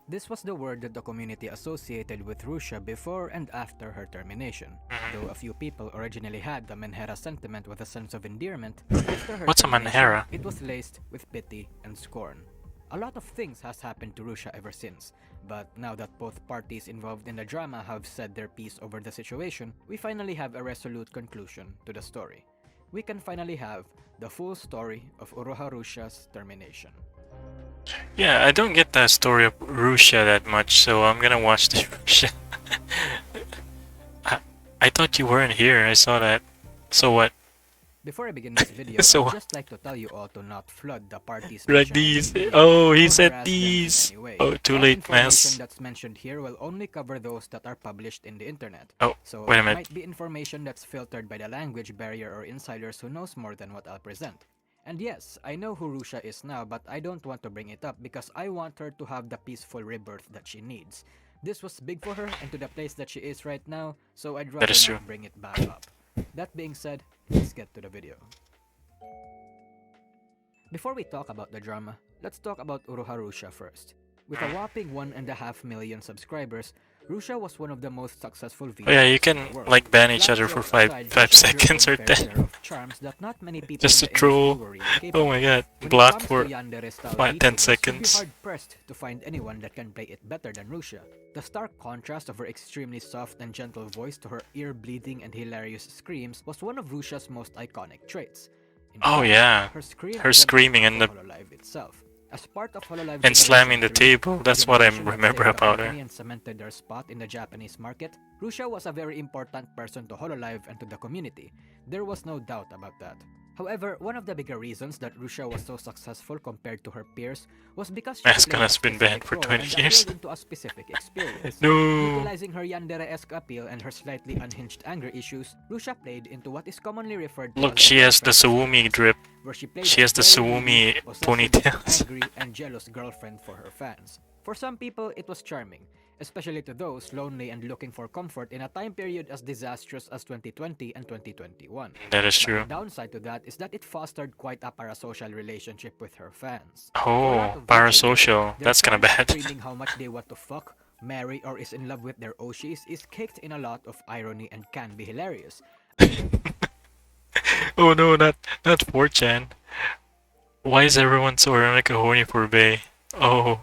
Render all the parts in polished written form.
This was the word that the community associated with Rushia before and after her termination. Though a few people originally had the Menhera sentiment with a sense of endearment, after her What's a termination, manhera? it was laced with pity and scorn. A lot of things has happened to Rushia ever since, but now that both parties involved in the drama have said their piece over the situation, we finally have a resolute conclusion to the story. We can finally have the full story of Uruha Rushia's termination. Yeah, I don't get the story of Rushia that much, so I'm gonna watch this Rushia. I, I thought you weren't here, I saw that. So what? Before I begin this video, So I'd what? just like to tell you all to not flood the parties Like mentioned in this these. video, Oh, he or said harass them in these. any way. Oh, too All late, information mass. that's mentioned here will only cover those that are published in the internet. Oh, So wait a there minute. might be information that's filtered by the language barrier or insiders who knows more than what I'll present. And yes, I know who Rusha is now, but I don't want to bring it up because I want her to have the peaceful rebirth that she needs. This was big for her and to the place that she is right now, so I'd That rather is true. not bring it back up. That being said, let's get to the video. Before we talk about the drama, let's talk about Uruha Rushia first. With a whopping 1.5 million subscribers, Rushia was one of the most successful VTubers Oh yeah, you in can the world. like ban each other Flat for jokes five aside, five Russia had her seconds own or fair 10. share of charms that not many people Just in a the industry troll. were really capable Oh my god. of. When Block it comes for to yandere-style 10 VTubers, you'd be seconds. hard-pressed to find anyone that can play it better than Rushia. The stark contrast of her extremely soft and gentle voice to her ear-bleeding and hilarious screams was one of Rushia's most iconic traits. In Oh fact, yeah. her scream Her is an screaming icon and for the Hololive itself. As part of Hololive and Generation slamming the 3, table. the That's what I generation that remember saved the about her. company and cemented their spot in the Japanese market, Rushia was a very important person to Hololive and to the community. There was no doubt about that. However, one of the bigger reasons that Rushia was so successful compared to her peers was because she Mascon played a has been banned specific for role 20 and years. appealed into a specific experience. No. Utilizing her yandere-esque appeal and her slightly unhinged anger issues, Rushia played into what is commonly referred to Look, as she a has the girlfriend Sawumi experience, drip. where she played She a has the very needy, Sawumi possessive, ponytails. angry, and jealous girlfriend for her fans. For some people, it was charming, especially to those lonely and looking for comfort in a time period as disastrous as 2020 and 2021. That is But true. the downside to that is that it fostered quite a parasocial relationship with her fans. For a lot Oh, of VTubers, parasocial. their That's kinda fans bad. screaming how much they want to fuck, marry, or is in love with their Oshis is caked in a lot of irony and can be hilarious. Oh no, not 4chan. Why is everyone so ironically horny for Bay? Oh,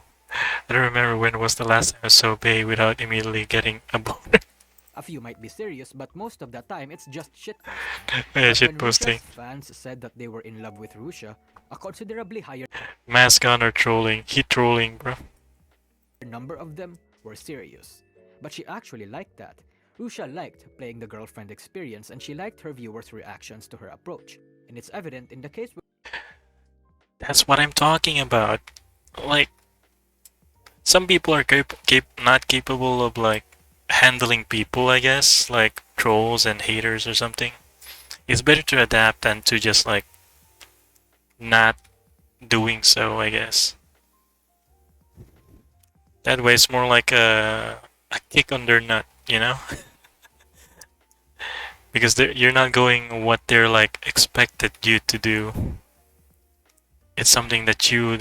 I don't remember when was the last time I saw Bay without immediately getting a boner. A few might be serious, but most of the time it's just shitposting. Yeah, But shit when posting. Russia's fans said that they were in love with Russia, a considerably higher Mascon or trolling. He trolling, bro. number of them were serious. But she actually liked that. Russia liked playing the girlfriend experience and she liked her viewers' reactions to her approach. And it's evident in the case That's what I'm talking about. Like, some people are not capable of like handling people, I guess, like trolls and haters or something. It's better to adapt than to just like not doing so, I guess. That way it's more like a kick on their nut, you know? Because you're not going what they're like expected you to do. It's something that you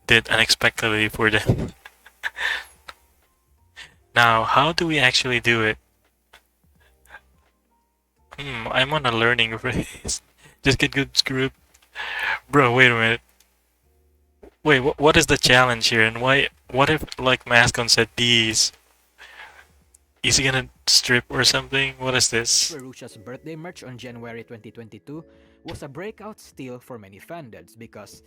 did unexpectedly for them. Now, how do we actually do it? I'm on a learning phase. Just get good script. Bro, wait a minute. Wait, what is the challenge here? And why? What if like Mascon said these? Is he gonna strip or something? What is this? Rushia's birthday merch on January 2022 was a breakout steal for many fandads because,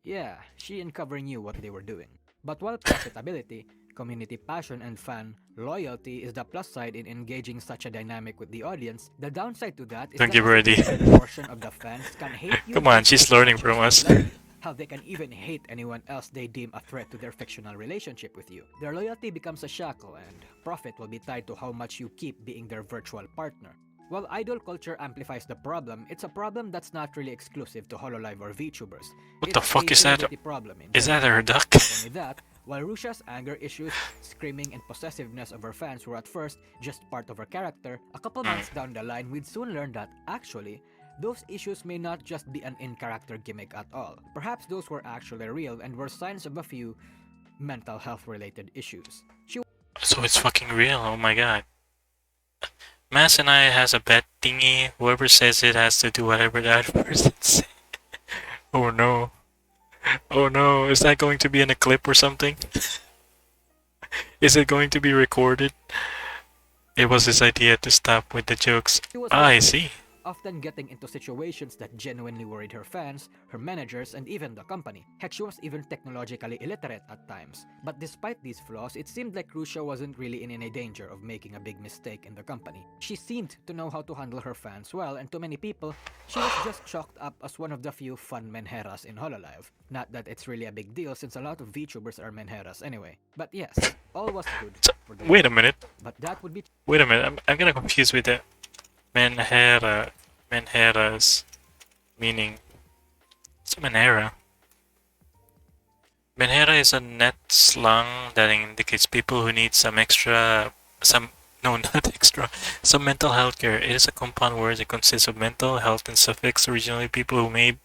yeah, she and Cover knew what they were doing. But while profitability, community passion, and fan loyalty is the plus side in engaging such a dynamic with the audience, the downside to that is Don't that give her a a D. significant portion of the fans can hate you Come on, just she's as learning much from as us. they love you. How they can even hate anyone else they deem a threat to their fictional relationship with you. Their loyalty becomes a shackle and profit will be tied to how much you keep being their virtual partner. While idol culture amplifies the problem, it's a problem that's not really exclusive to Hololive or VTubers. What the It's fuck a is that? visibility problem in Is that general. her duck? Not only that, while Russia's anger issues, screaming, and possessiveness of her fans were at first just part of her character, a couple months down the line we'd soon learn that, actually, those issues may not just be an in-character gimmick at all. Perhaps those were actually real and were signs of a few mental health related issues. She So it's fucking real. Oh my god. Mass and I has a bet thingy. Whoever says it has to do whatever that person says. Oh no. Oh no. Is that going to be in a clip or something? Is it going to be recorded? It was his idea to stop with the jokes. was Ah, I also see. often getting into situations that genuinely worried her fans, her managers, and even the company. Heck, she was even technologically illiterate at times. But despite these flaws, it seemed like Rushia wasn't really in any danger of making a big mistake in the company. She seemed to know how to handle her fans well, and to many people, she was just chalked up as one of the few fun menheras in Hololive. Not that it's really a big deal since a lot of VTubers are menheras anyway. But yes, all was good So, for the wait a minute. But that would be Wait a minute. I'm gonna confuse with the menhera. Menhera's meaning. It's a menhera. Menhera is a net slang that indicates people who need some no, not extra, some mental health care. It is a compound word that consists of mental health and suffix. Originally, people who may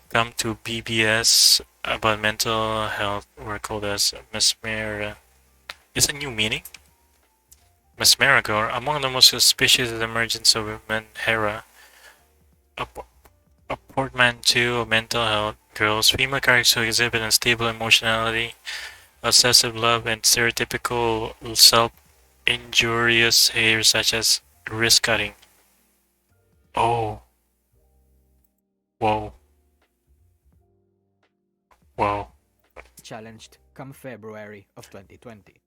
come to BBS about mental health were called as mesmera. It's a new meaning. Mesmerica are among the most suspicious of the emergence of menhera. A portmanteau of mental health girls, female characters who exhibit unstable emotionality, obsessive love, and stereotypical self-injurious behavior such as wrist cutting. Oh. Whoa. Whoa. challenged come February of 2020.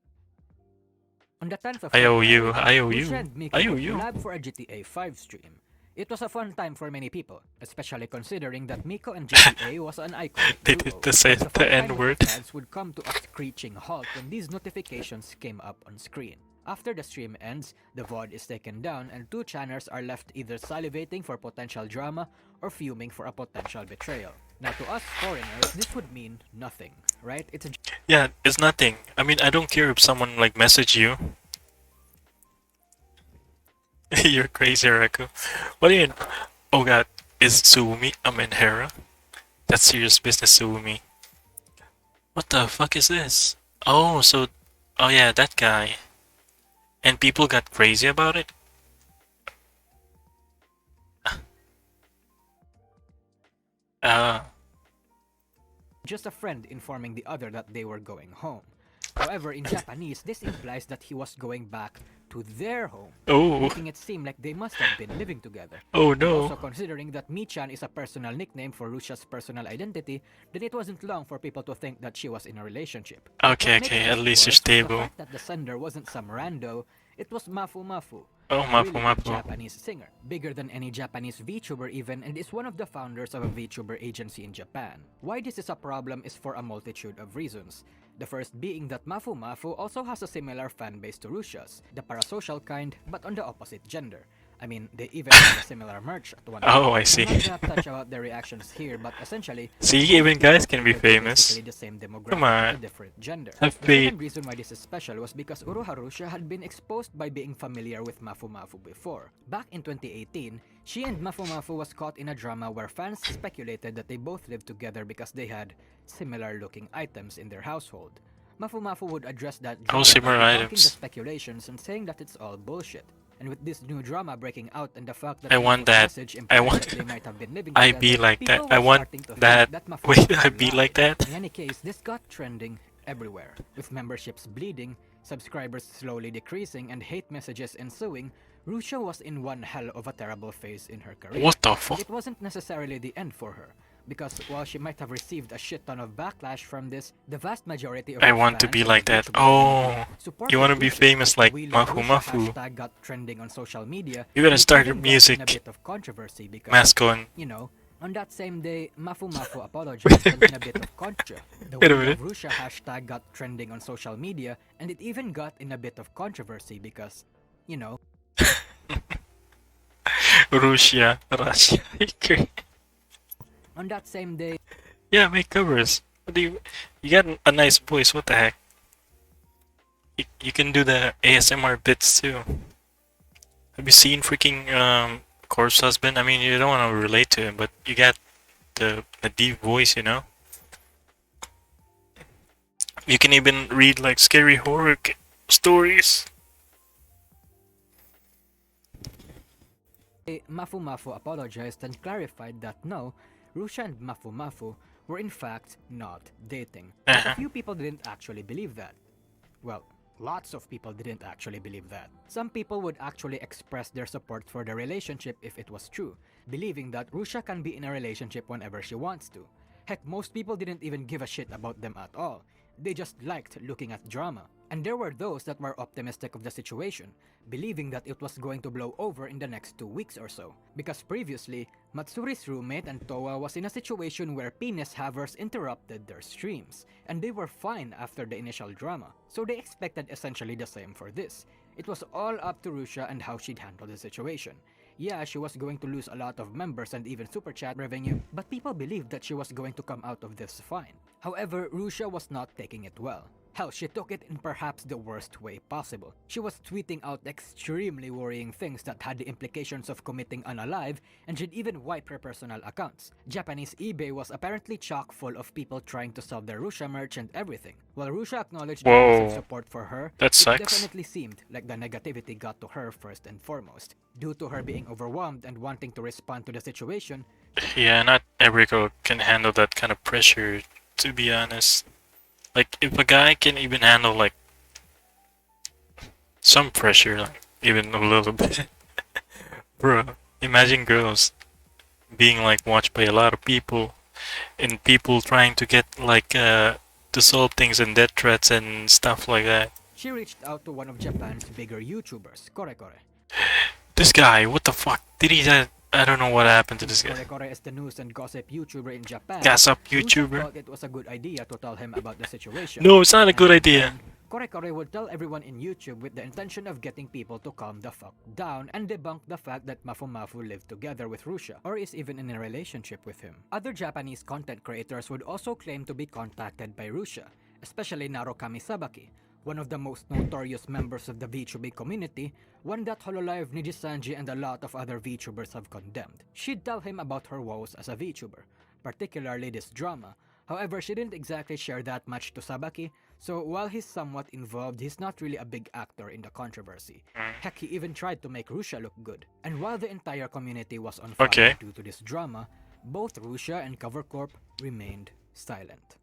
On the 10th of I owe February, you. I owe Rushia you. and Miko I owe would you. collab for a GTA 5 stream. It was a fun time for many people, especially considering that Miko and GTA was an iconic They duo. did the same, But the fun time N with word. the fans would come to a screeching halt when these notifications came up on screen. After the stream ends, the VOD is taken down and two channels are left either salivating for potential drama or fuming for a potential betrayal. Now to us foreigners, this would mean nothing, right? It's a Yeah, it's nothing. I mean, I don't care if someone like message you. You're crazy, Areku. What do you mean? Oh god, is Suumi a menhera? That's serious business, Suumi. What the fuck is this? Oh, so... Oh yeah, that guy. And people got crazy about it? just a friend informing the other that they were going home. However, in Japanese, this implies that he was going back to their home, Oh. making it seem like they must have been living together. Oh And also no. considering that Michan is a personal nickname for Rushia's personal identity, then it wasn't long for people to think that she was in a relationship. Okay, What makes okay, this at least you're worse was the stable. fact that the sender wasn't some rando, it was Mafu Mafu, Oh, a Mafu really Mafu. good Japanese singer, bigger than any Japanese VTuber even, and is one of the founders of a VTuber agency in Japan. Why this is a problem is for a multitude of reasons. The first being that Mafu Mafu also has a similar fan base to Rushia's, the parasocial kind, but on the opposite gender. I mean, they even have a similar merch at one point. Oh, I see. I'm not gonna touch about their reactions here, but essentially, See, both even guys people can be catered to famous. basically the same demographic Come but a on. different gender. Have The faith. second reason why this is special was because Uruha Rushia had been exposed by being familiar with Mafu Mafu before. Back in 2018, she and Mafu Mafu was caught in a drama where fans speculated that they both lived together because they had similar looking items in their household. Mafu Mafu would address that drama similar by debunking the items. speculations and saying that it's all bullshit. And with this new drama breaking out and the fact that I want Miko's that. message I implied want that they might have been living I together, be like that. people I were want starting to think that. Mafu Wait, Mafu I be like lied. that? In any case, this got trending everywhere, with memberships bleeding, subscribers slowly decreasing, and hate messages ensuing. Rushia was in one hell of a terrible phase in her career. What the And fuck? it wasn't necessarily the end for her, because while she might have received a shit ton of backlash from this, the vast majority of I her want to fans be and like the that. VTuber community Oh, supported you want to be Rushia. famous The like We Love Mafu Rushia Mafu. hashtag got trending on social media. You gotta and it start even your got in music. a bit of controversy because, Mask on. you know, on that same day, Mafu Mafu apologized and in a bit of contra. The Wait a We minute. Love Rushia hashtag got trending on social media, and it even got in a bit of controversy because, you know, Russia. Russia. on that same day, Yeah, make covers. What do you got a nice voice, what the heck? You can do the ASMR bits too. Have you seen freaking Corpse Husband? I mean, you don't want to relate to him, but you got the deep voice, you know? You can even read like scary horror stories. Mafu Mafu apologized and clarified that no, Rushia and Mafu Mafu were in fact not dating. But a few people didn't actually believe that. Well, lots of people didn't actually believe that. Some people would actually express their support for the relationship if it was true, believing that Rushia can be in a relationship whenever she wants to. Heck, most people didn't even give a shit about them at all. They just liked looking at drama. And there were those that were optimistic of the situation, believing that it was going to blow over in the next 2 weeks or so. Because previously, Matsuri's roommate and Towa was in a situation where penis havers interrupted their streams, and they were fine after the initial drama, so they expected essentially the same for this. It was all up to Rushia and how she'd handle the situation. Yeah, she was going to lose a lot of members and even super chat revenue, but people believed that she was going to come out of this fine. However, Rushia was not taking it well. Hell, she took it in perhaps the worst way possible. She was tweeting out extremely worrying things that had the implications of committing unalive, and she'd even wipe her personal accounts. Japanese eBay was apparently chock full of people trying to sell their Rushia merch and everything. While Rushia acknowledged the massive support for her, that sucks. It definitely seemed like the negativity got to her first and foremost. Due to her being overwhelmed and wanting to respond to the situation, yeah, not every girl can handle that kind of pressure, to be honest. Like, if a guy can even handle, like, some pressure, like, even a little bit. Bro, imagine girls being, like, watched by a lot of people, and people trying to get, like, to solve things and death threats and stuff like that. She reached out to one of Japan's bigger YouTubers, Kore Kore. This guy, what the fuck? Did he... I don't know what happened to this guy. Kore Kore is the news and gossip YouTuber in Japan. Gossip Rushia YouTuber? thought it was a good idea to tell him about the situation. No, it's not a good idea. Kore Kore would tell everyone in YouTube with the intention of getting people to calm the fuck down and debunk the fact that Mafu Mafu lived together with Rushia or is even in a relationship with him. Other Japanese content creators would also claim to be contacted by Rushia, especially Narukami Sabaki, one of the most notorious members of the Vtuber community, one that Hololive, Nijisanji, and a lot of other Vtubers have condemned. She'd tell him about her woes as a Vtuber, particularly this drama. However, she didn't exactly share that much to Sabaki, so while he's somewhat involved, he's not really a big actor in the controversy. Heck, he even tried to make Rushia look good. And while the entire community was on fire due to this drama, both Rushia and Cover Corp remained silent.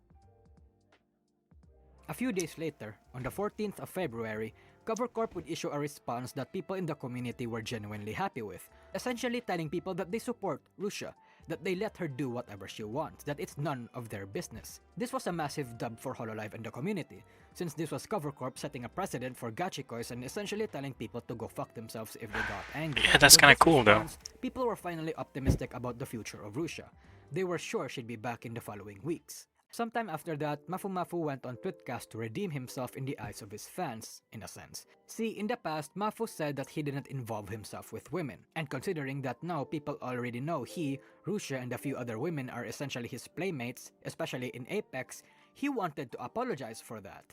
A few days later, on the 14th of February, Cover Corp would issue a response that people in the community were genuinely happy with, essentially telling people that they support Rushia, that they let her do whatever she wants, that it's none of their business. This was a massive dub for Hololive and the community, since this was Cover Corp setting a precedent for gachikois and essentially telling people to go fuck themselves if they got angry. Yeah, that's kind of cool though. People were finally optimistic about the future of Rushia. They were sure she'd be back in the following weeks. Sometime after that, Mafu Mafu went on Twitcast to redeem himself in the eyes of his fans, in a sense. See, in the past, Mafu said that he didn't involve himself with women, and considering that now people already know he, Rushia, and a few other women are essentially his playmates, especially in Apex, he wanted to apologize for that.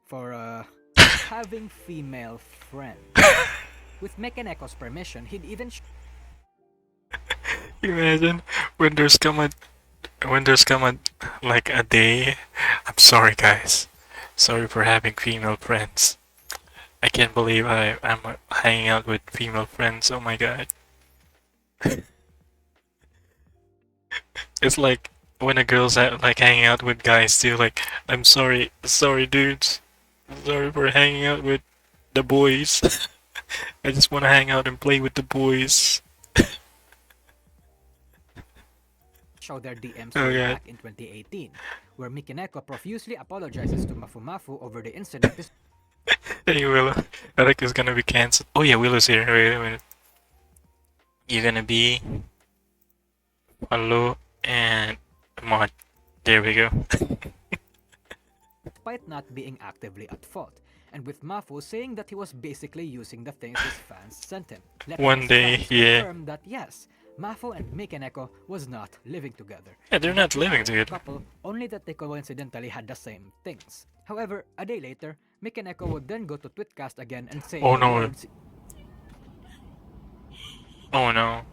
For, having female friends. With Mechaneco's permission, he'd even imagine when there's like a day. I'm sorry guys. Sorry for having female friends. I can't believe I'm hanging out with female friends. Oh my god. It's like when a girl's like hanging out with guys too, like, I'm sorry dudes. Sorry for hanging out with the boys. I just wanna hang out and play with the boys. show their DMs back in 2018, where Mikineko profusely apologizes to Mafu Mafu over the incident. Hey Willow, Areku is gonna be cancelled. Oh yeah, Willow's here. Wait a minute. You're gonna be follow and mod. There we go. Despite not being actively at fault, and with Mafu saying that he was basically using the things his fans sent him. One day, yeah. Confirm that yes, Mafu and Mikineko was not living together. Yeah, they're not living together. Couple, only that they coincidentally had the same things. However, a day later, Mikineko would then go to Twitcast again and say, "Oh no! Oh no!"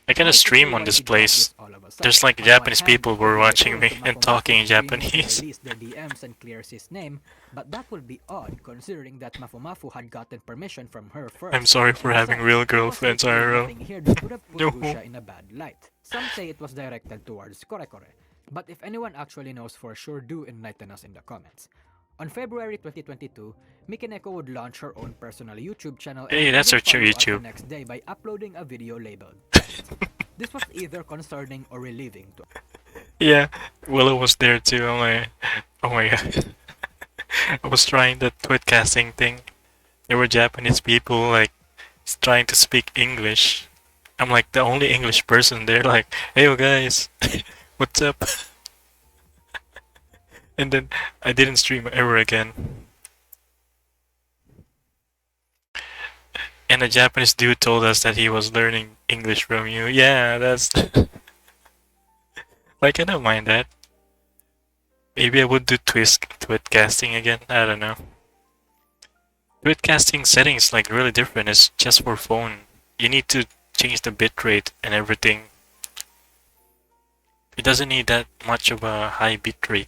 I can Suffice to say stream on why this she dropped place. all of a sudden. There's like On Japanese one hand, people it who would are be watching me ironic and for talking in Mafumafu agreeing to Japanese. release their DMs and clears his name, but that would be odd considering that Mafumafu had gotten permission from her first. I'm sorry for And having besides, real there was girlfriends, literally IRL. nothing here that would have put No. Rushia in a bad light. Some say it was directed towards Korekore, but if anyone actually knows for sure, do enlighten us in the comments. On February 2022, Mikineko would launch her own personal YouTube channel and Hey, that's would her follow up YouTube. the next day by uploading a video labeled. This was either concerning or relieving to Yeah, Willow was there too. Oh my god. I was trying that tweetcasting thing. There were Japanese people like trying to speak English. I'm like the only English person there. Like, hey yo guys, what's up? And then I didn't stream ever again. And a Japanese dude told us that he was learning English from you. Yeah, that's like I don't mind that. Maybe I would do tweetcasting again. I don't know. Tweetcasting settings like really different. It's just for phone. You need to change the bitrate and everything. It doesn't need that much of a high bitrate.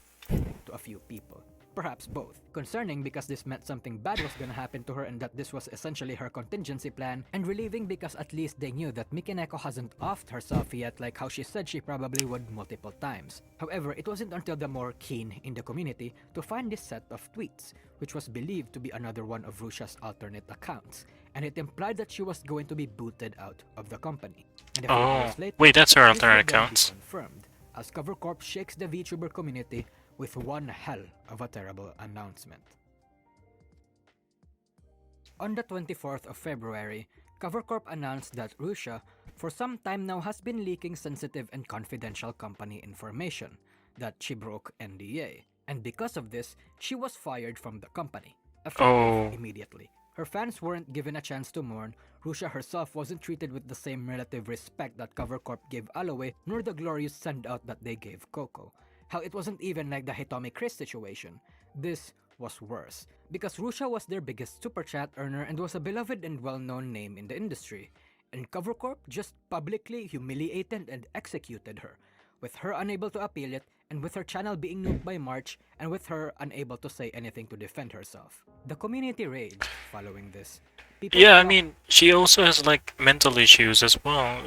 a few people. Perhaps both. Concerning because this meant something bad was gonna happen to her and that this was essentially her contingency plan, and relieving because at least they knew that Mikineko hasn't offed herself yet like how she said she probably would multiple times. However, it wasn't until the more keen in the community to find this set of tweets, which was believed to be another one of Rushia's alternate accounts, and it implied that she was going to be booted out of the company. And a few hours later, wait, that's her this alternate would then be accounts. confirmed as Cover Corp shakes the Vtuber community with one hell of a terrible announcement. On the 24th of February, Cover Corp announced that Rushia, for some time now, has been leaking sensitive and confidential company information, that she broke NDA, and because of this, she was fired from the company, effective immediately. Her fans weren't given a chance to mourn, Rushia herself wasn't treated with the same relative respect that Cover Corp gave Alloway, nor the glorious send-out that they gave Coco. How it wasn't even like the Hitomi Chris situation. This was worse, because Rushia was their biggest super chat earner and was a beloved and well-known name in the industry, and Cover Corp just publicly humiliated and executed her, with her unable to appeal it, and with her channel being nuked by March, and with her unable to say anything to defend herself. The community raged following this. Yeah, I mean, she also has like mental issues as well.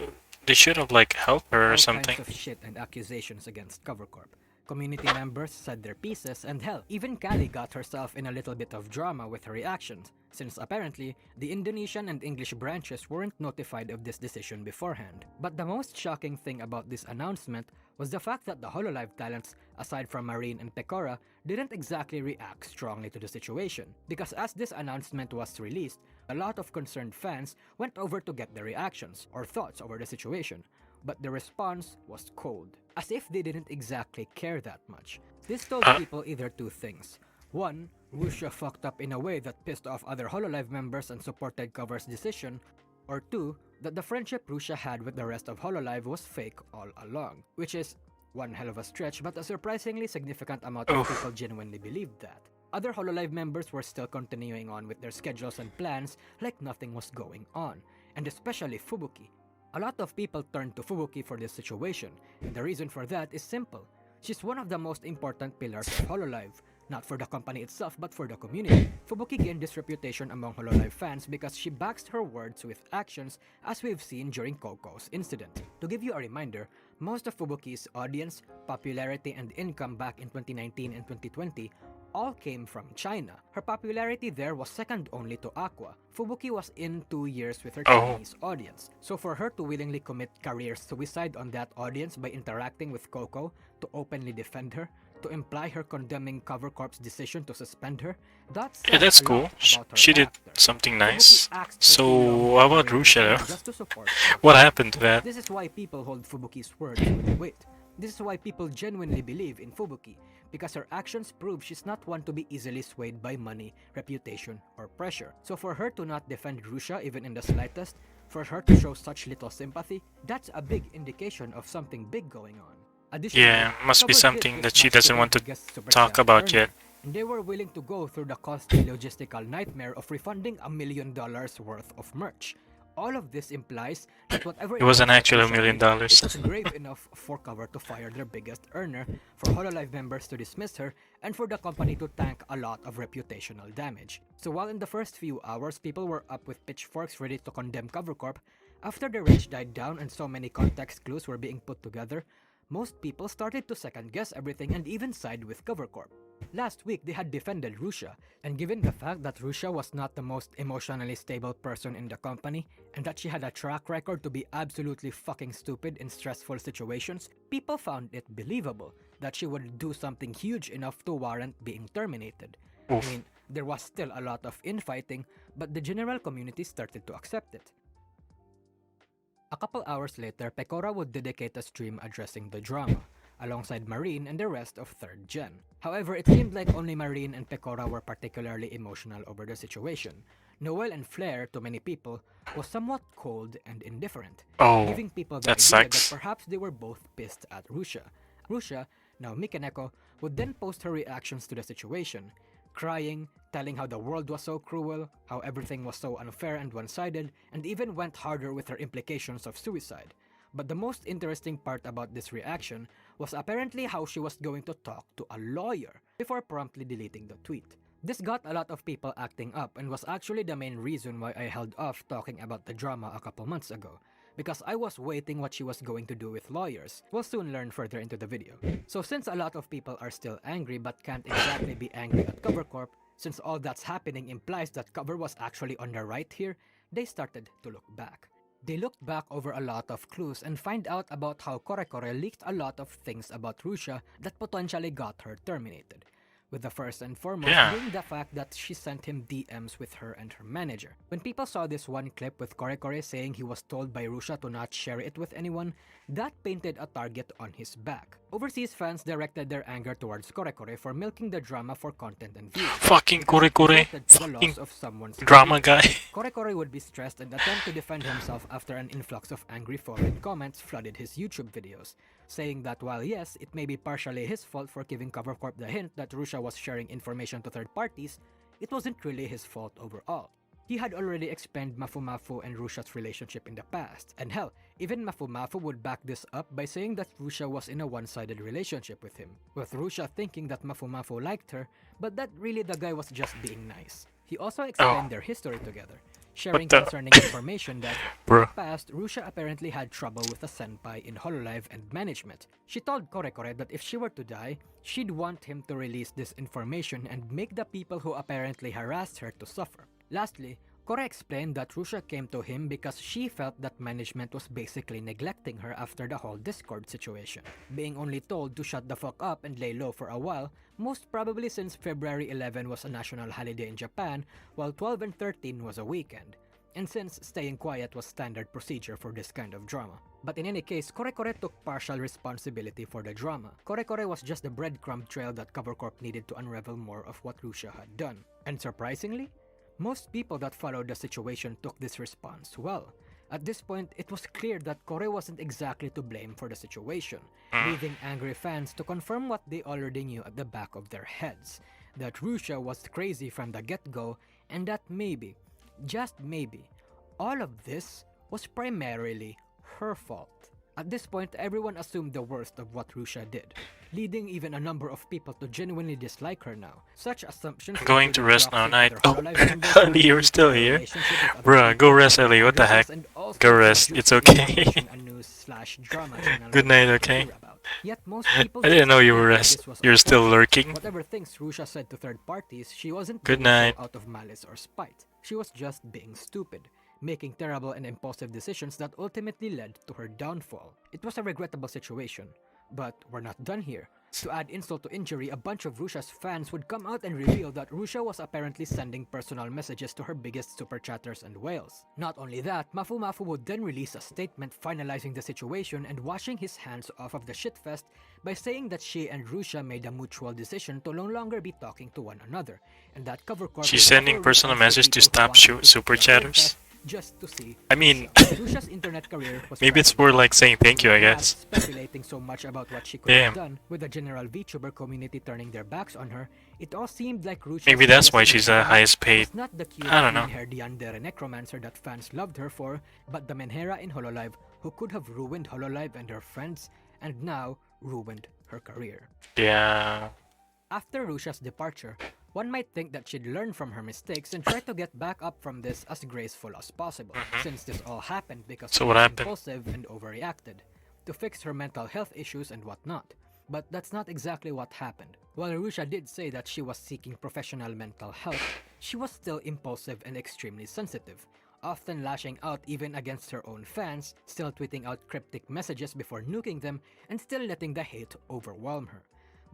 They should have like helped her or something. All kinds of shit and accusations against Cover Corp. Community members said their pieces, and hell, even Kali got herself in a little bit of drama with her reactions, since apparently, the Indonesian and English branches weren't notified of this decision beforehand. But the most shocking thing about this announcement was the fact that the Hololive talents, aside from Marine and Pecora, didn't exactly react strongly to the situation, because as this announcement was released, a lot of concerned fans went over to get their reactions or thoughts over the situation, but the response was cold, as if they didn't exactly care that much. This told people either two things. One, Rushia fucked up in a way that pissed off other Hololive members and supported Cover's decision, or two, that the friendship Rushia had with the rest of Hololive was fake all along, which is one hell of a stretch, but a surprisingly significant amount of people genuinely believed that. Other Hololive members were still continuing on with their schedules and plans like nothing was going on, and especially Fubuki. A lot of people turned to Fubuki for this situation, and the reason for that is simple. She's one of the most important pillars of Hololive, not for the company itself but for the community. Fubuki gained this reputation among Hololive fans because she backs her words with actions, as we've seen during Coco's incident. To give you a reminder, most of Fubuki's audience, popularity, and income back in 2019 and 2020 all came from China. Her popularity there was second only to Aqua. Fubuki was in 2 years with her Chinese audience, so for her to willingly commit career suicide on that audience by interacting with Coco, to openly defend her, to imply her condemning Cover Corp's decision to suspend her, that's cool. She did something nice. So, how about Rushia? What happened to that? This is why people hold Fubuki's words with weight. This is why people genuinely believe in Fubuki, because her actions prove she's not one to be easily swayed by money, reputation, or pressure. So for her to not defend Rushia even in the slightest, for her to show such little sympathy, that's a big indication of something big going on. Yeah, must be something that she doesn't want to talk about yet. And they were willing to go through the costly logistical nightmare of refunding $1 million worth of merch, All of this implies that whatever It wasn't was that actually Rusia $1 million. did, it was grave enough for Cover to fire their biggest earner, for Hololive members to dismiss her, and for the company to tank a lot of reputational damage. So while in the first few hours people were up with pitchforks ready to condemn CoverCorp, after the rage died down and so many context clues were being put together, most people started to second-guess everything and even side with CoverCorp. Last week, they had defended Rushia, and given the fact that Rushia was not the most emotionally stable person in the company, and that she had a track record to be absolutely fucking stupid in stressful situations, people found it believable that she would do something huge enough to warrant being terminated. Oof. I mean, there was still a lot of infighting, but the general community started to accept it. A couple hours later, Pecora would dedicate a stream addressing the drama, alongside Marine and the rest of 3rd Gen. However, it seemed like only Marine and Pecora were particularly emotional over the situation. Noel and Flair, to many people, was somewhat cold and indifferent, giving people the idea that perhaps they were both pissed at Rushia. Rushia, now Mikaneko, would then post her reactions to the situation, crying, telling how the world was so cruel, how everything was so unfair and one-sided, and even went harder with her implications of suicide. But the most interesting part about this reaction was apparently how she was going to talk to a lawyer before promptly deleting the tweet. This got a lot of people acting up and was actually the main reason why I held off talking about the drama a couple months ago, because I was waiting what she was going to do with lawyers. We'll soon learn further into the video. So since a lot of people are still angry but can't exactly be angry at CoverCorp, since all that's happening implies that Cover was actually on the right here, they started to look back. They looked back over a lot of clues and find out about how Korekore leaked a lot of things about Rushia that potentially got her terminated. With the first and foremost being the fact that she sent him DMs with her and her manager. When people saw this one clip with Korekore saying he was told by Rushia to not share it with anyone, that painted a target on his back. Overseas fans directed their anger towards Korekore for milking the drama for content and views. Fucking Korekore. Fucking drama guy. Korekore would be stressed and attempt to defend himself after an influx of angry foreign comments flooded his YouTube videos, saying that while yes, it may be partially his fault for giving CoverCorp the hint that Rushia was sharing information to third parties, it wasn't really his fault overall. He had already explained Mafu and Rushia's relationship in the past, and hell, even Mafu would back this up by saying that Rushia was in a one-sided relationship with him, with Rushia thinking that Mafu liked her, but that really the guy was just being nice. He also explained their history together, sharing concerning information that in the past, Rushia apparently had trouble with a senpai in Hololive and management. She told Korekore that if she were to die, she'd want him to release this information and make the people who apparently harassed her to suffer. Lastly, Kore explained that Rushia came to him because she felt that management was basically neglecting her after the whole Discord situation, being only told to shut the fuck up and lay low for a while, most probably since February 11 was a national holiday in Japan, while 12 and 13 was a weekend, and since staying quiet was standard procedure for this kind of drama. But in any case, Korekore took partial responsibility for the drama. Korekore was just the breadcrumb trail that CoverCorp needed to unravel more of what Rushia had done. And surprisingly, most people that followed the situation took this response well. At this point, it was clear that Kore wasn't exactly to blame for the situation, leaving angry fans to confirm what they already knew at the back of their heads, that Rushia was crazy from the get-go, and that maybe, just maybe, all of this was primarily her fault. At this point, everyone assumed the worst of what Rushia did, leading even a number of people to genuinely dislike her now. Such assumptions. I'm going to rest now, night. Oh, Ellie, you're still here? Bruh, go rest, Ellie. What the heck? Go rest. It's okay. Good night, okay? Yet most people I didn't know you were rest. You're still lurking. Whatever things Rushia said to third parties, she wasn't Good doing so night. out of malice or spite. She was just being stupid, making terrible and impulsive decisions that ultimately led to her downfall. It was a regrettable situation, but we're not done here. To add insult to injury, a bunch of Rushia's fans would come out and reveal that Rushia was apparently sending personal messages to her biggest super chatters and whales. Not only that, Mafu would then release a statement finalizing the situation and washing his hands off of the shitfest by saying that she and Rushia made a mutual decision to no longer be talking to one another, and that CoverCorp She's sending personal messages to stop super chatters. just to see I mean, Rusha. Rusha's internet career was maybe it's threatened. for like saying thank you, I With guess. rats speculating so much about what she could Damn. have done, with the general Vtuber community turning their backs on her, it all seemed like Rusha's Maybe that's biggest why she's the impediment highest paid. was not the cute I don't know. green-haired yandere necromancer that fans loved her for, but the Menhera in Hololive who could have ruined Hololive and her friends, and now ruined her career. Yeah. After Rusha's departure, one might think that she'd learn from her mistakes and try to get back up from this as graceful as possible, since this all happened because So she what was happened? impulsive and overreacted, to fix her mental health issues and whatnot. But that's not exactly what happened. While Rusha did say that she was seeking professional mental help, she was still impulsive and extremely sensitive, often lashing out even against her own fans, still tweeting out cryptic messages before nuking them, and still letting the hate overwhelm her.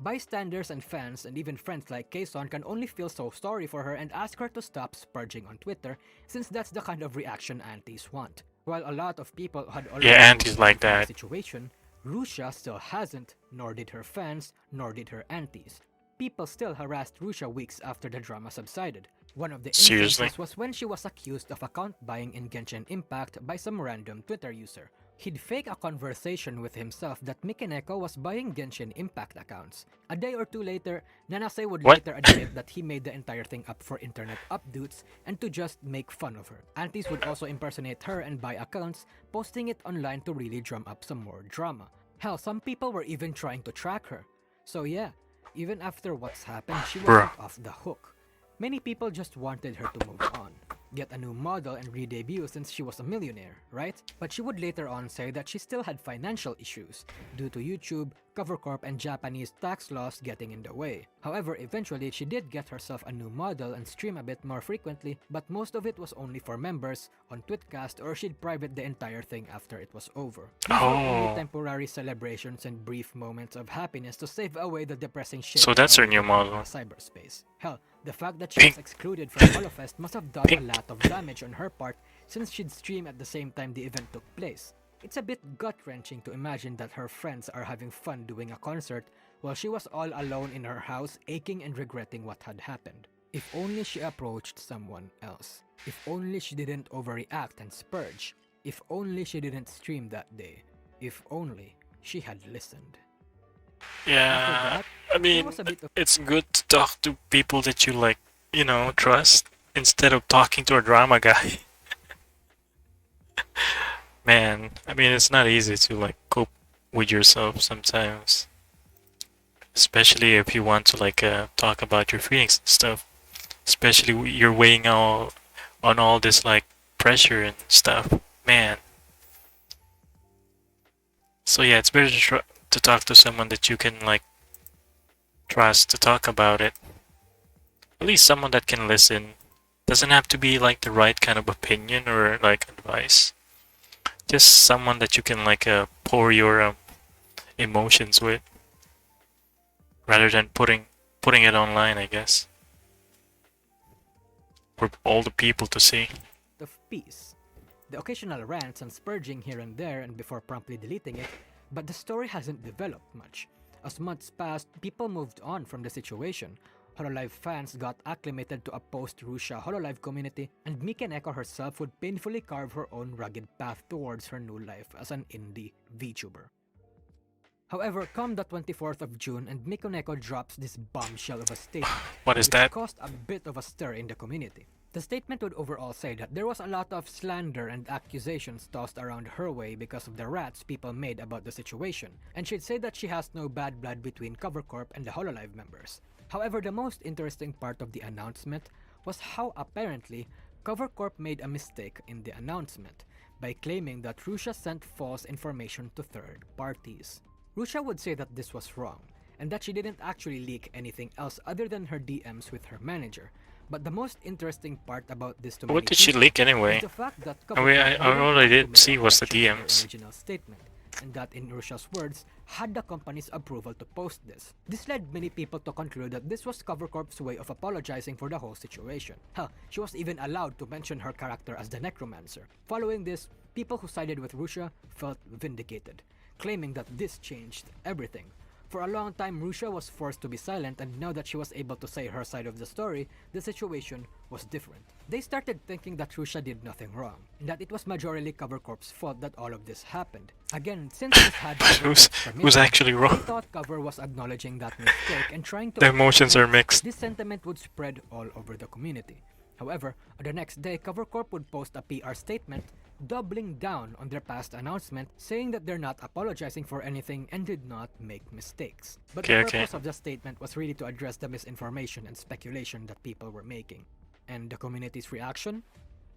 Bystanders and fans and even friends like Kason can only feel so sorry for her and ask her to stop spurging on Twitter, since that's the kind of reaction antis want. While a lot of people had already antis moved like on from the that. situation, Rusha still hasn't, nor did her fans, nor did her antis. People still harassed Rusha weeks after the drama subsided. One of the Seriously? instances was when she was accused of account buying in Genshin Impact by some random Twitter user. He'd fake a conversation with himself that Mikeneko was buying Genshin Impact accounts. A day or two later, Nanase would What? later admit that he made the entire thing up for internet updates and to just make fun of her. Antis would also impersonate her and buy accounts, posting it online to really drum up some more drama. Hell, some people were even trying to track her. So yeah, even after what's happened, she wasn't off the hook. Many people just wanted her to move on, get a new model and re-debut since she was a millionaire, right? But she would later on say that she still had financial issues due to YouTube, CoverCorp, and Japanese tax laws getting in the way. However, eventually she did get herself a new model and stream a bit more frequently, but most of it was only for members on Twitcast, or she'd private the entire thing after it was over. These were only temporary celebrations and brief moments of happiness to save away the depressing shit. So that's her away new from model. cyberspace. Hell, the fact that she Pink. was excluded from Holofest must have done Pink. a lot of damage on her part, since she'd stream at the same time the event took place. It's a bit gut-wrenching to imagine that her friends are having fun doing a concert while she was all alone in her house, aching and regretting what had happened. If only she approached someone else. If only she didn't overreact and spurge. If only she didn't stream that day. If only she had listened. Yeah. that, I mean, was a bit of- it's good to talk to people that you like, trust, instead of talking to a drama guy. Man, I mean, it's not easy to like cope with yourself sometimes. Especially if you want to like talk about your feelings and stuff. Especially you're weighing on all this like pressure and stuff. Man. So yeah, it's better to talk to someone that you can like trust to talk about it. At least someone that can listen. Doesn't have to be like the right kind of opinion or like advice. Just someone that you can like pour your emotions with, rather than putting it online, I guess, for all the people to see. of peace. The occasional rants and spurging here and there and before promptly deleting it, but the story hasn't developed much. As months passed, people moved on from the situation. Hololive fans got acclimated to a post-Rusha Hololive community, and Mikeneko herself would painfully carve her own rugged path towards her new life as an indie VTuber. However, come the 24th of June and Mikeneko drops this bombshell of a statement, What is which that? caused a bit of a stir in the community. The statement would overall say that there was a lot of slander and accusations tossed around her way because of the rats people made about the situation, and she'd say that she has no bad blood between CoverCorp and the Hololive members. However, the most interesting part of the announcement was how apparently CoverCorp made a mistake in the announcement by claiming that Rusha sent false information to third parties. Rusha would say that this was wrong, and that she didn't actually leak anything else other than her DMs with her manager. But the most interesting part about this to What many did she people leak is anyway? the fact that I mean, CoverCorp all didn't I want to did make see was the objection to her DMs. original statement, and that in Rusha's words, had the company's approval to post this. This led many people to conclude that this was CoverCorp's way of apologizing for the whole situation. Hell, she was even allowed to mention her character as the Necromancer. Following this, people who sided with Rusha felt vindicated, claiming that this changed everything. For a long time, Rushia was forced to be silent, and now that she was able to say her side of the story, the situation was different. They started thinking that Rushia did nothing wrong, and that it was majorly Cover Corp's fault that all of this happened. Again, since this had Cover Corp's permission, who's actually they wrong? thought Cover was acknowledging that mistake and trying to... The emotions are mixed. This sentiment would spread all over the community. However, on the next day, Cover Corp would post a PR statement doubling down on their past announcement, saying that they're not apologizing for anything and did not make mistakes. But the purpose of the statement was really to address the misinformation and speculation that people were making. And the community's reaction?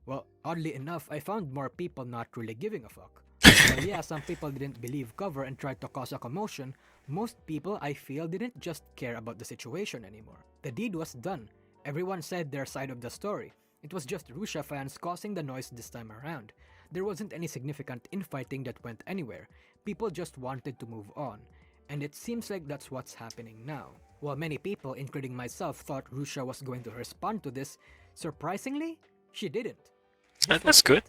Well, oddly enough, I found more people not really giving a fuck. Well, yeah, some people didn't believe Cover and tried to cause a commotion. Most people, I feel, didn't just care about the situation anymore. The deed was done. Everyone said their side of the story. It was just Rushia fans causing the noise this time around. There wasn't any significant infighting that went anywhere. People just wanted to move on. And it seems like that's what's happening now. While many people, including myself, thought Rushia was going to respond to this, surprisingly, she didn't. That's good.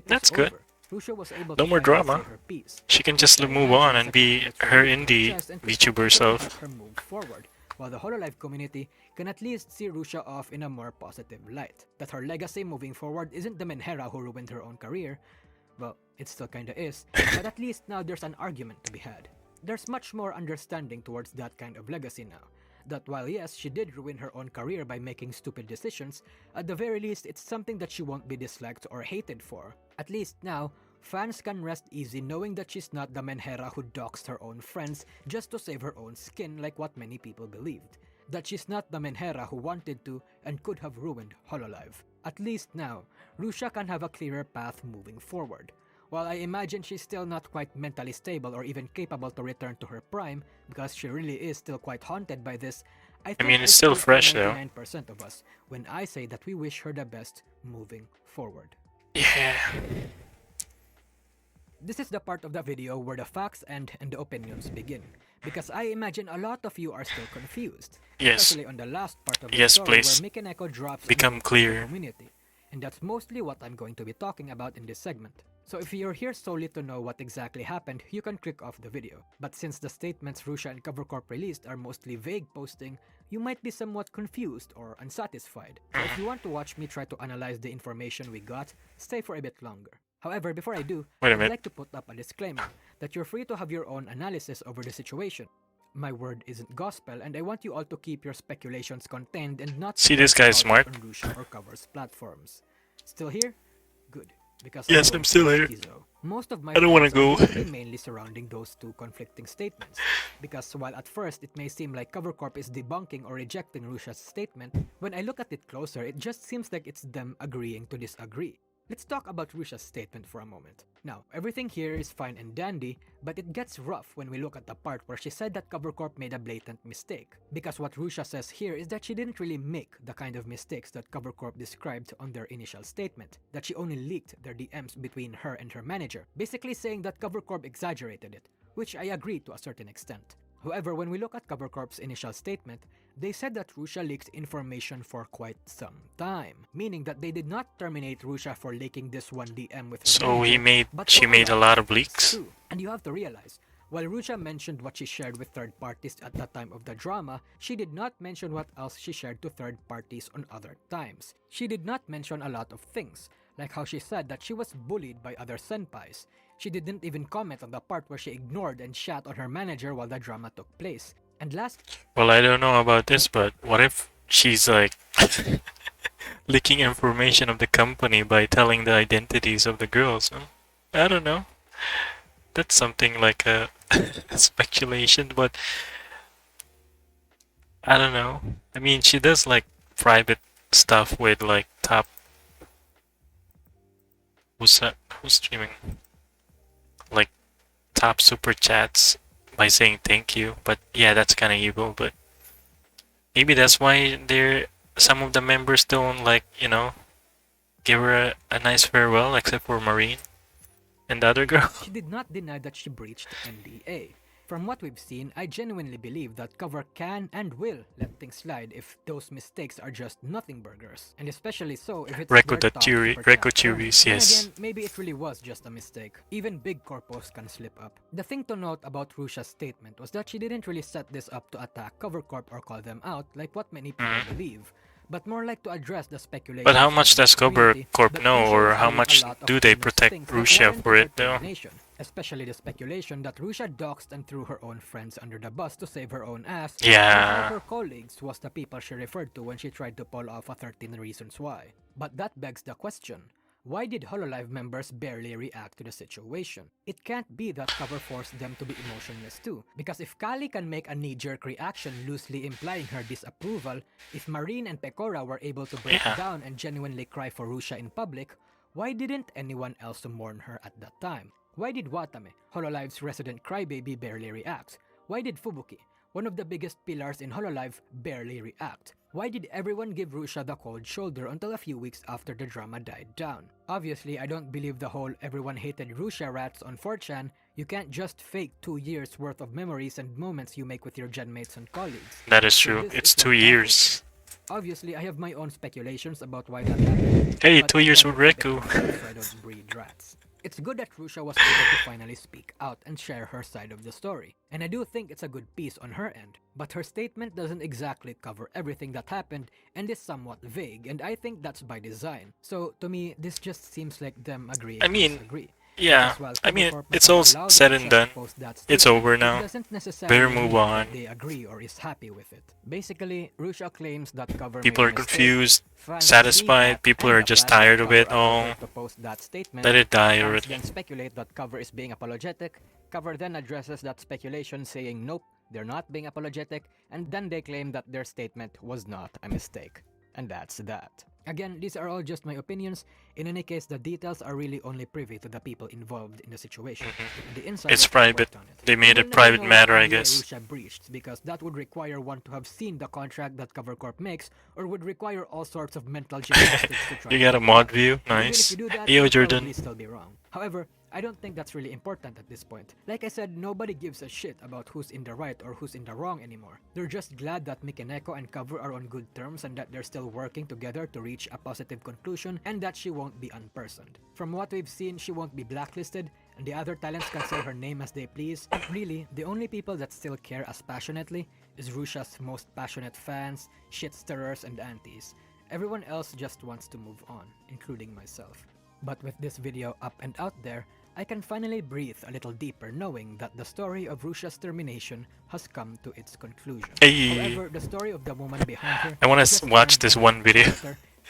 That's good. Rushia was able no to more drama. say her piece. She can just move on and be her indie VTuber self. Her move forward, while the Hololive community can at least see Rushia off in a more positive light. That her legacy moving forward isn't the Menhera who ruined her own career. Well, it still kinda is, but at least now there's an argument to be had. There's much more understanding towards that kind of legacy now. That while yes, she did ruin her own career by making stupid decisions, at the very least it's something that she won't be disliked or hated for. At least now, fans can rest easy knowing that she's not the Menhera who doxed her own friends just to save her own skin like what many people believed. That she's not the Menhera who wanted to and could have ruined Hololive. At least now, Rushia can have a clearer path moving forward. While I imagine she's still not quite mentally stable or even capable to return to her prime, because she really is still quite haunted by this, I think it's still fresh though. 99% of us when I say that we wish her the best moving forward. Yeah. This is the part of the video where the facts and the opinions begin, because I imagine a lot of you are still confused, Yes. especially on the last part of the story Please. where Mikaneko drops Become news to clear. the community, and that's mostly what I'm going to be talking about in this segment. So if you're here solely to know what exactly happened, you can click off the video. But since the statements Rushia and Cover Corp released are mostly vague posting, you might be somewhat confused or unsatisfied. So if you want to watch me try to analyze the information we got, stay for a bit longer. However, before I do, I'd like to put up a disclaimer that you're free to have your own analysis over the situation. My word isn't gospel, and I want you all to keep your speculations contained and not See, this guy's smart. on Rushia or Cover's platforms. Still here? Good. Because Yes, I I'm still here. Most of my I don't wanna thoughts go. are mostly mainly surrounding those two conflicting statements. Because while at first it may seem like Cover Corp is debunking or rejecting Rushia's statement, when I look at it closer, it just seems like it's them agreeing to disagree. Let's talk about Rushia's statement for a moment. Now, everything here is fine and dandy, but it gets rough when we look at the part where she said that Cover Corp made a blatant mistake. Because what Rushia says here is that she didn't really make the kind of mistakes that Cover Corp described on their initial statement, that she only leaked their DMs between her and her manager, basically saying that Cover Corp exaggerated it, which I agree to a certain extent. However, when we look at Cover Corp's initial statement, they said that Rushia leaked information for quite some time, meaning that they did not terminate Rushia for leaking this one DM with her So manager, but she for made a other lot of things leaks. too. And you have to realize, while Rushia mentioned what she shared with third parties at the time of the drama, she did not mention what else she shared to third parties on other times. She did not mention a lot of things, like how she said that she was bullied by other senpais. She didn't even comment on the part where she ignored and shat on her manager while the drama took place. And last... Well, I don't know about this, but what if she's like leaking information of the company by telling the identities of the girls? Huh? I don't know. That's something like a speculation, but I don't know. I mean, she does like private stuff with like top... Who's streaming? Like top super chats by saying thank you, but yeah, that's kind of evil. But maybe that's why some of the members don't like, give her a nice farewell, except for Marine and the other girl. She did not deny that she breached NDA. From what we've seen, I genuinely believe that cover can and will let things slide if those mistakes are just nothing burgers, and especially so if it's Reku their the top theory, super Reku chat. theories, Then yes. again, maybe it really was just a mistake. Even big corpos can slip up. The thing to note about Rushia's statement was that she didn't really set this up to attack Cover Corp or call them out like what many people believe, but more like to address the speculation. But how much does Cover Corp know, or how much do they protect Rushia for it though? Especially the speculation that Rushia doxed and threw her own friends under the bus to save her own ass, Yeah. while her colleagues was the people she referred to when she tried to pull off a 13 Reasons Why. But that begs the question, why did Hololive members barely react to the situation? It can't be that Cover forced them to be emotionless too, because if Kali can make a knee-jerk reaction loosely implying her disapproval, if Marine and Pecora were able to break down and genuinely cry for Rushia in public, why didn't anyone else mourn her at that time? Why did Watame, Hololive's resident crybaby, barely react? Why did Fubuki, one of the biggest pillars in Hololive, barely react? Why did everyone give Rushia the cold shoulder until a few weeks after the drama died down? Obviously, I don't believe the whole everyone hated Rushia rats on 4chan. You can't just fake 2 years worth of memories and moments you make with your genmates and colleagues. That is true. It's 2 years. Obviously, I have my own speculations about why that happened. Hey, 2 years with Reku. So I don't breed rats. It's good that Rushia was able to finally speak out and share her side of the story, and I do think it's a good piece on her end, but her statement doesn't exactly cover everything that happened and is somewhat vague, and I think that's by design. So to me, this just seems like them agreeing to disagree. Yeah, I mean, it's all said and done. It's over now. Better move on. They agree or is happy with it. Basically, Rushia claims that Cover People are confused, satisfied, people are just tired of it all. Let it die already. Then speculate that Cover is being apologetic. Cover then addresses that speculation saying nope, they're not being apologetic, and then they claim that their statement was not a mistake. And that's that. Again, these are all just my opinions. In any case, the details are really only privy to the people involved in the situation. And the insiders It's private. worked on it. They made We'll it never private know matter, I what guess. Rushia breached, because that would require one to have seen the contract that Cover Corp makes, or would require all sorts of mental gymnastics to try. You got a mod view? Even if Nice. you do that, Yo, you'd Jordan. probably still be wrong. However, I don't think that's really important at this point. Like I said, nobody gives a shit about who's in the right or who's in the wrong anymore. They're just glad that Mikeneko and Cover are on good terms and that they're still working together to reach a positive conclusion, and that she won't be unpersoned. From what we've seen, she won't be blacklisted, and the other talents can say her name as they please. Really, the only people that still care as passionately is Rushia's most passionate fans, shit stirrers, and antis. Everyone else just wants to move on, including myself. But with this video up and out there, I can finally breathe a little deeper knowing that the story of Rushia's termination has come to its conclusion. Hey. However, the story of the woman behind her... I wanna watch this one video.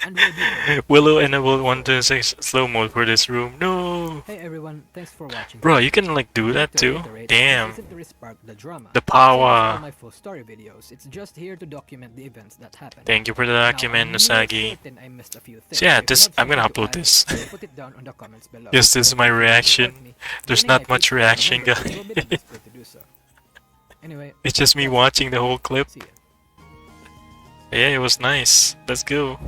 And will be Willow enabled 126 slow mode for this room. No! Hey everyone, thanks for watching. Bro, you can like do that To too? reiterate, Damn. this isn't to respark the drama. The It's not all power. my full story videos. It's just here to document the events that happened. Thank you for the Now, document, I'm Usagi. certain I missed a few things. So yeah, If you this have I'm gonna something to upload add, this. put it down on the comments below. Yes, this is my If you reaction. support me, There's joining not my much Patreon reaction, members guys. will be the best way to do so. Anyway, It's just me watching the whole clip. see ya. Yeah, it was nice. Let's go.